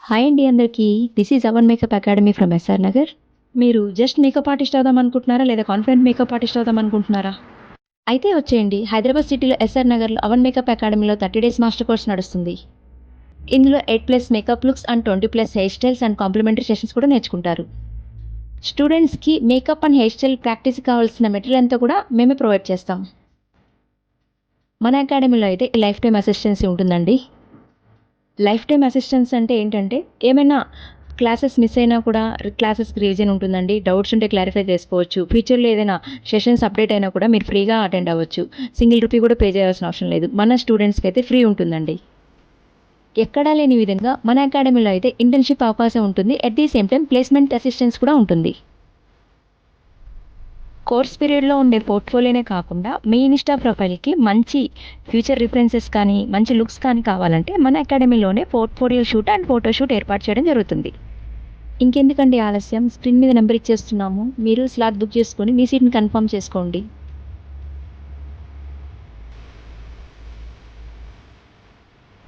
Hi అండి అందరికీ. This is our makeup academy from SR Nagar. మీరు జస్ట్ మేకప్ ఆర్టిస్ట్ అవుదాం అనుకుంటున్నారా? లేదా కాన్ఫిడెంట్ మేకప్ ఆర్టిస్ట్ అవుదాం అనుకుంటున్నారా? అయితే వచ్చేయండి. హైదరాబాద్ సిటీలో ఎస్ఆర్ నగర్‌లో అవన్ మేకప్ అకాడమీలో 30 డేస్ మాస్టర్ కోర్స్ నడుస్తుంది. ఇందులో 8+ makeup looks and 20+ hair styles and complimentary sessions కూడా నేర్చుకుంటారు. స్టూడెంట్స్‌కి మేకప్ అండ్ హెయిర్ స్టైల్ ప్రాక్టీస్‌కి కావాల్సిన మెటీరియల్ అంతా కూడా మేమే ప్రొవైడ్ చేస్తాం. మన అకాడమీలో అయితే లైఫ్ టైమ్ అసిస్టెన్సీ ఉంటుందండి. లైఫ్ టైమ్ అసిస్టెన్స్ అంటే ఏంటంటే, ఏమైనా క్లాసెస్ మిస్ అయినా కూడా క్లాసెస్‌కి రివిజన్ ఉంటుందండి. డౌట్స్ ఉంటే క్లారిఫై చేసుకోవచ్చు. ఫ్యూచర్‌లో ఏదైనా సెషన్స్ అప్డేట్ అయినా కూడా మీరు ఫ్రీగా అటెండ్ అవ్వచ్చు. సింగిల్ రూపీ కూడా పే చేయాల్సిన అవసరం లేదు. మన స్టూడెంట్స్‌కి అయితే ఫ్రీ ఉంటుందండి. ఎక్కడా లేని విధంగా మన అకాడమీలో అయితే ఇంటర్న్‌షిప్ అవకాశం ఉంటుంది. At the same time placement assistance కూడా ఉంటుంది. కోర్స్ పీరియడ్‌లో ఉండే పోర్ట్‌ఫోలియోనే కాకుండా మీ ఇన్‌స్టా ప్రొఫైల్‌కి మంచి ఫ్యూచర్ రిఫరెన్సెస్ కానీ, మంచి లుక్స్ కానీ కావాలంటే మన అకాడమీలోనే portfolio shoot and photo shoot ఏర్పాటు చేయడం జరుగుతుంది. ఇంకెందుకండి ఆలస్యం? స్క్రీన్ మీద నంబర్ ఇచ్చేస్తున్నాము. మీరు స్లాట్ బుక్ చేసుకొని మీ సీట్‌ని కన్ఫర్మ్ చేసుకోండి.